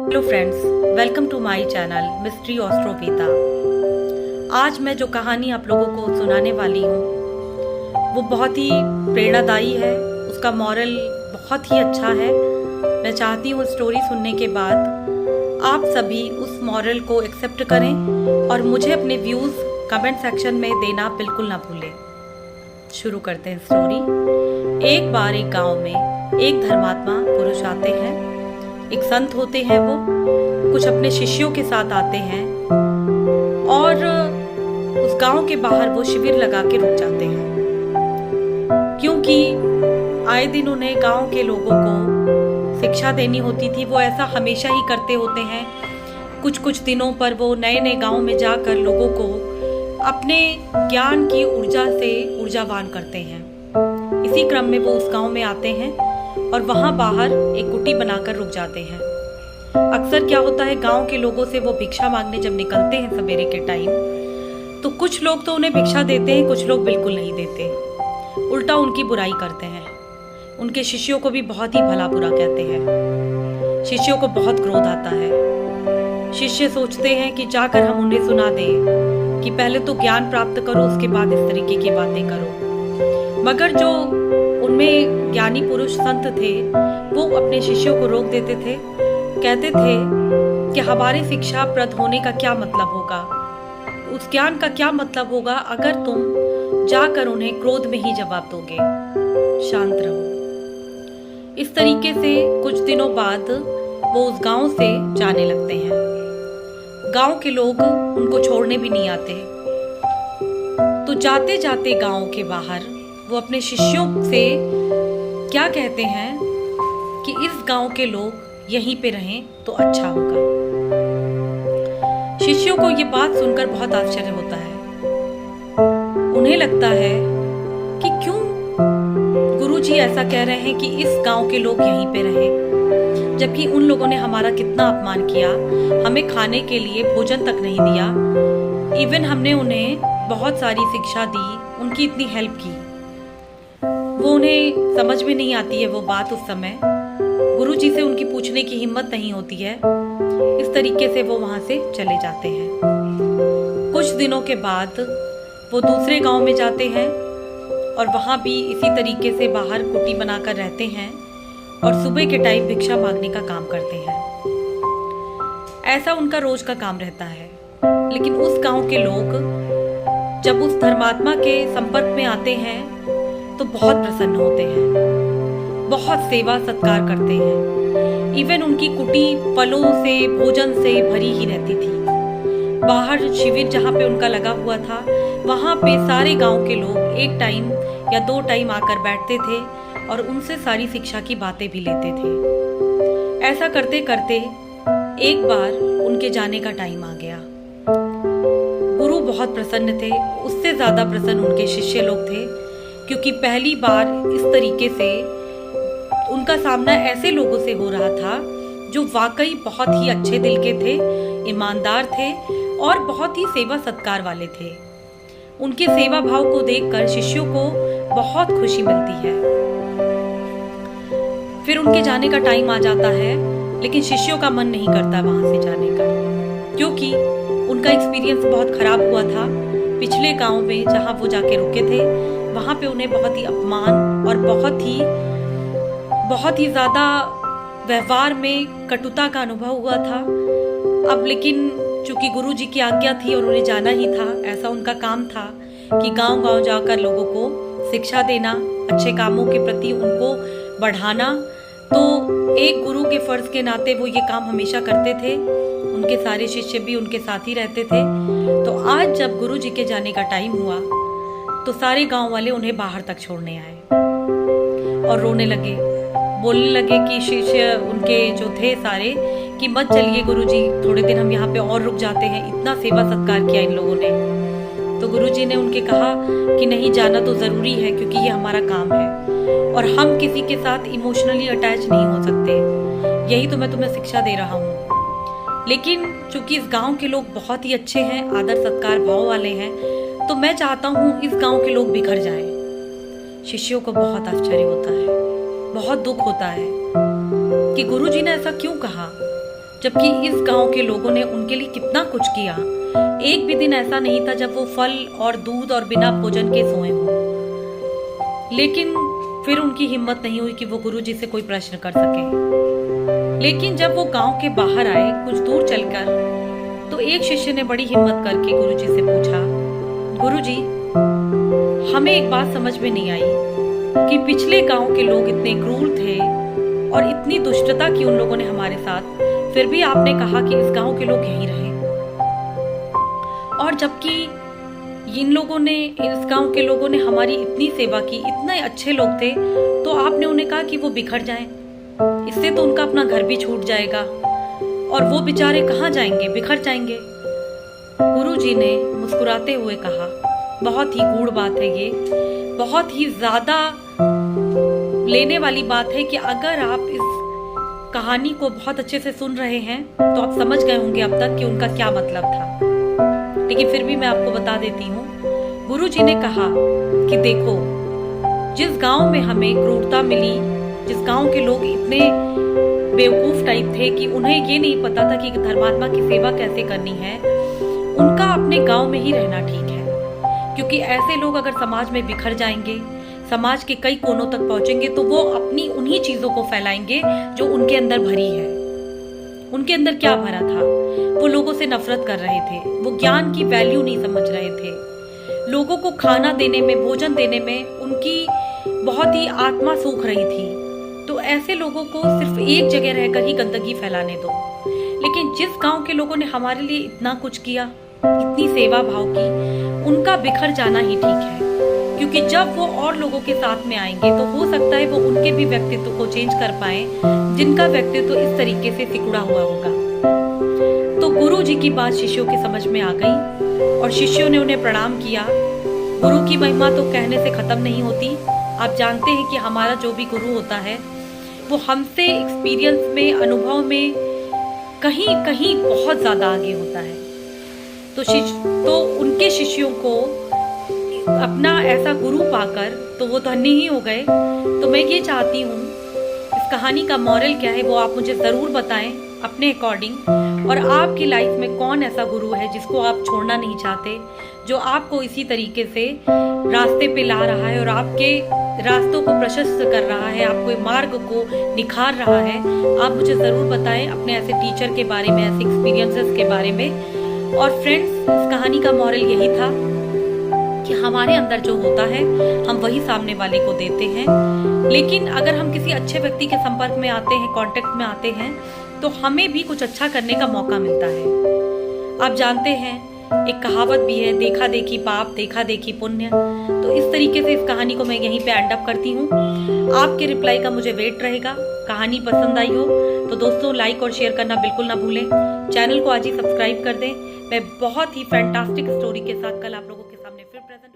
Hello friends, welcome to my channel mystery ऑस्ट्रोवेता। आज मैं जो कहानी आप लोगों को सुनाने वाली हूँ वो बहुत ही प्रेरणादायी है। उसका मॉरल बहुत ही अच्छा है। मैं चाहती हूँ स्टोरी सुनने के बाद आप सभी उस मॉरल को एक्सेप्ट करें और मुझे अपने व्यूज़ कमेंट सेक्शन में देना बिल्कुल ना भूलें। शुरू करते हैं स्टोरी। एक बार एक गांव में एक धर्मात्मा पुरुष आते हैं। एक संत होते हैं। वो कुछ अपने शिष्यों के साथ आते हैं और उस गांव के बाहर वो शिविर लगा के रुक जाते हैं, क्योंकि आए दिन उन्हें गांव के लोगों को शिक्षा देनी होती थी। वो ऐसा हमेशा ही करते होते हैं। कुछ कुछ दिनों पर वो नए नए गांव में जाकर लोगों को अपने ज्ञान की ऊर्जा से ऊर्जावान करते हैं। इसी क्रम में वो उस गांव में आते हैं और वहां बाहर एक कुटी बनाकर रुक जाते हैं। अक्सर क्या होता है, गांव के लोगों से वो भिक्षा मांगने जब निकलते हैं सवेरे के टाइम, तो कुछ लोग तो उन्हें भिक्षा देते हैं, कुछ लोग बिल्कुल नहीं देते, उल्टा उनकी बुराई करते हैं। उनके शिष्यों को भी बहुत ही भला बुरा कहते हैं। शिष्यों को बहुत क्रोध आता है। शिष्य सोचते हैं कि जाकर हम उन्हें सुना दें कि पहले तो ज्ञान प्राप्त करो, उसके बाद इस तरीके की बातें करो। मगर जो उनमें ज्ञानी पुरुष संत थे वो अपने शिष्यों को रोक देते थे। कहते थे कि हमारे शिक्षा प्रद होने का क्या मतलब होगा, उस ज्ञान का क्या मतलब होगा अगर तुम जाकर उन्हें क्रोध में ही जवाब दोगे। शांत रहो। इस तरीके से कुछ दिनों बाद वो उस गांव से जाने लगते हैं। गांव के लोग उनको छोड़ने भी नहीं आते। तो जाते जाते गांव के बाहर वो अपने शिष्यों से क्या कहते हैं कि इस गांव के लोग यहीं पे रहें तो अच्छा होगा। शिष्यों को ये बात सुनकर बहुत आश्चर्य होता है। उन्हें लगता है कि क्यों गुरुजी ऐसा कह रहे हैं कि इस गांव के लोग यहीं पे रहें, जबकि उन लोगों ने हमारा कितना अपमान किया, हमें खाने के लिए भोजन तक नहीं दिया, इवन हमने उन्हें बहुत सारी शिक्षा दी, उनकी इतनी हेल्प की। वो उन्हें समझ में नहीं आती है वो बात। उस समय गुरुजी से उनकी पूछने की हिम्मत नहीं होती है। इस तरीके से वो वहां से चले जाते हैं। कुछ दिनों के बाद वो दूसरे गांव में जाते हैं और वहां भी इसी तरीके से बाहर कुटी बनाकर रहते हैं और सुबह के टाइम भिक्षा मांगने का काम करते हैं। ऐसा उनका रोज का काम रहता है। लेकिन उस गांव के लोग जब उस धर्मात्मा के संपर्क में आते हैं तो बहुत प्रसन्न होते हैं, बहुत सेवा सत्कार करते हैं। इवन उनकी कुटी फलों से भोजन से भरी ही रहती थी। बाहर शिविर जहाँ पे उनका लगा हुआ था वहाँ पे सारे गांव के लोग एक टाइम या 2 टाइम आकर बैठते थे और उनसे सारी शिक्षा की बातें भी लेते थे। ऐसा करते करते एक बार उनके जाने का टाइम आ गया। गुरु बहुत प्रसन्न थे, उससे ज्यादा प्रसन्न उनके शिष्य लोग थे, क्योंकि पहली बार इस तरीके से उनका सामना ऐसे लोगों से हो रहा था जो वाकई बहुत ही अच्छे दिल के थे, ईमानदार थे और बहुत ही सेवा सत्कार वाले थे। उनके सेवा भाव को देखकर शिष्यों को बहुत खुशी मिलती है। फिर उनके जाने का टाइम आ जाता है, लेकिन शिष्यों का मन नहीं करता वहां से जाने का, क्योंकि उनका एक्सपीरियंस बहुत खराब हुआ था। पिछले गांव में जहां वो जाके रुके थे वहां पे उन्हें बहुत ही अपमान और बहुत ही ज्यादा व्यवहार में कटुता का अनुभव हुआ था। अब लेकिन चूंकि गुरुजी की आज्ञा थी और उन्हें जाना ही था, ऐसा उनका काम था कि गांव-गांव जाकर लोगों को शिक्षा देना, अच्छे कामों के प्रति उनको बढ़ाना। तो एक गुरु के फर्ज के नाते वो ये काम हमेशा करते थे। उनके सारे शिष्य भी उनके साथ ही रहते थे। तो आज जब गुरुजी के जाने का टाइम हुआ तो सारे गांव वाले उन्हें बाहर तक छोड़ने आए और रोने लगे, बोलने लगे कि शिष्य उनके जो थे सारे कि मत चलिए गुरुजी, थोड़े दिन हम यहाँ पे और रुक जाते हैं, इतना सेवा सत्कार किया इन लोगों ने। तो गुरुजी ने उनके कहा कि नहीं, जाना तो जरूरी है क्योंकि ये हमारा काम है और हम किसी के साथ इमोशनली अटैच नहीं हो सकते। यही तो मैं तुम्हें शिक्षा दे रहा हूँ। लेकिन चूंकि इस गांव के लोग बहुत ही अच्छे हैं, आदर सत्कार भाव वाले हैं, तो मैं चाहता हूँ इस गांव के लोग बिखर जाएं। शिष्यों को बहुत आश्चर्य होता है, बहुत दुख होता है कि गुरुजी ने ऐसा क्यों कहा। जबकि इस गांव के लोगों ने उनके लिए कितना कुछ किया। एक भी दिन ऐसा नहीं था जब वो फल और दूध और बिना भोजन के सोए हों। लेकिन फिर उनकी हिम्मत नहीं हुई कि वो गुरुजी से कोई प्रश्न कर सके। लेकिन जब वो गांव के बाहर आए कुछ दूर चलकर, तो एक शिष्य ने बड़ी हिम्मत करके गुरुजी से पूछा, गुरुजी, हमें एक बात समझ में नहीं आई कि पिछले गांव के लोग इतने क्रूर थे और इतनी दुष्टता की उन लोगों ने हमारे साथ, फिर भी आपने कहा कि इस गांव के लोग यहीं रहे। और जबकि इस गांव के लोगों ने हमारी इतनी सेवा की, इतने अच्छे लोग थे, तो आपने उन्हें कहा कि वो बिखर जाएं। इससे तो उनका अपना घर भी छूट जाएगा और वो बेचारे कहाँ जाएंगे, बिखर जाएंगे। गुरुजी ने मुस्कुराते हुए कहा, बहुत ही गूढ़ बात है ये, बहुत ही ज्यादा लेने वाली बात है कि अगर आप इस कहानी को बहुत अच्छे से सुन रहे हैं तो आप समझ गए होंगे अब तक कि उनका क्या मतलब था। लेकिन फिर भी मैं आपको बता देती हूँ। गुरुजी ने कहा कि देखो, जिस गांव में हमें क्रूरता मिली, जिस गांव के लोग इतने बेवकूफ टाइप थे कि उन्हें ये नहीं पता था कि धर्मात्मा की सेवा कैसे करनी है, उनका अपने गांव में ही रहना ठीक है। क्योंकि ऐसे लोग अगर समाज में बिखर जाएंगे, समाज के कई कोनों तक पहुंचेंगे, तो वो अपनी उन्हीं चीजों को फैलाएंगे जो उनके अंदर भरी है। उनके अंदर क्या भरा था? वो लोगों से नफरत कर रहे थे, वो ज्ञान की वैल्यू नहीं समझ रहे थे, लोगों को खाना देने में, भोजन देने में उनकी बहुत ही आत्मा सूख रही थी। तो ऐसे लोगों को सिर्फ एक जगह रहकर ही गंदगी फैलाने दो। लेकिन जिस गांव के लोगों ने हमारे लिए इतना कुछ किया, इतनी सेवा भाव की, उनका बिखर जाना ही ठीक है। क्योंकि जब वो और लोगों के साथ में आएंगे तो हो सकता है वो उनके भी व्यक्तित्व को चेंज कर पाए, जिनका व्यक्तित्व इस तरीके से सिकुड़ा हुआ होगा। तो गुरु जी की बात शिष्यों की समझ में आ गई और शिष्यों ने उन्हें प्रणाम किया। गुरु की महिमा तो कहने से खत्म नहीं होती। आप जानते हैं कि हमारा जो भी गुरु होता है वो हमसे एक्सपीरियंस में, अनुभव में कहीं कहीं बहुत ज्यादा आगे होता है। तो उनके शिष्यों को अपना ऐसा गुरु पाकर तो वो धन्य ही हो गए। तो मैं ये चाहती हूँ, इस कहानी का मॉरल क्या है वो आप मुझे ज़रूर बताएं अपने अकॉर्डिंग। और आपकी लाइफ में कौन ऐसा गुरु है जिसको आप छोड़ना नहीं चाहते, जो आपको इसी तरीके से रास्ते पे ला रहा है और आपके रास्तों को प्रशस्त कर रहा है, आपके मार्ग को निखार रहा है। आप मुझे ज़रूर बताएं अपने ऐसे टीचर के बारे में, ऐसे एक्सपीरियंसेस के बारे में। और फ्रेंड्स, इस कहानी का मॉरल यही था कि हमारे अंदर जो होता है हम वही सामने वाले को देते हैं। लेकिन अगर हम किसी अच्छे व्यक्ति के संपर्क में आते हैं, कांटेक्ट में आते हैं, तो हमें भी कुछ अच्छा करने का मौका मिलता है। आप जानते हैं, एक कहावत भी है, देखा देखी पाप, देखा देखी पुण्य। तो इस तरीके से इस कहानी को मैं यहीं पे एंड अप करती हूँ। आपके रिप्लाई का मुझे वेट रहेगा। कहानी पसंद आई हो तो दोस्तों लाइक और शेयर करना बिल्कुल ना भूलें। चैनल को आज ही सब्सक्राइब कर दें। मैं बहुत ही फैंटास्टिक स्टोरी के साथ कल आप लोगों के सामने फिर प्रेजेंट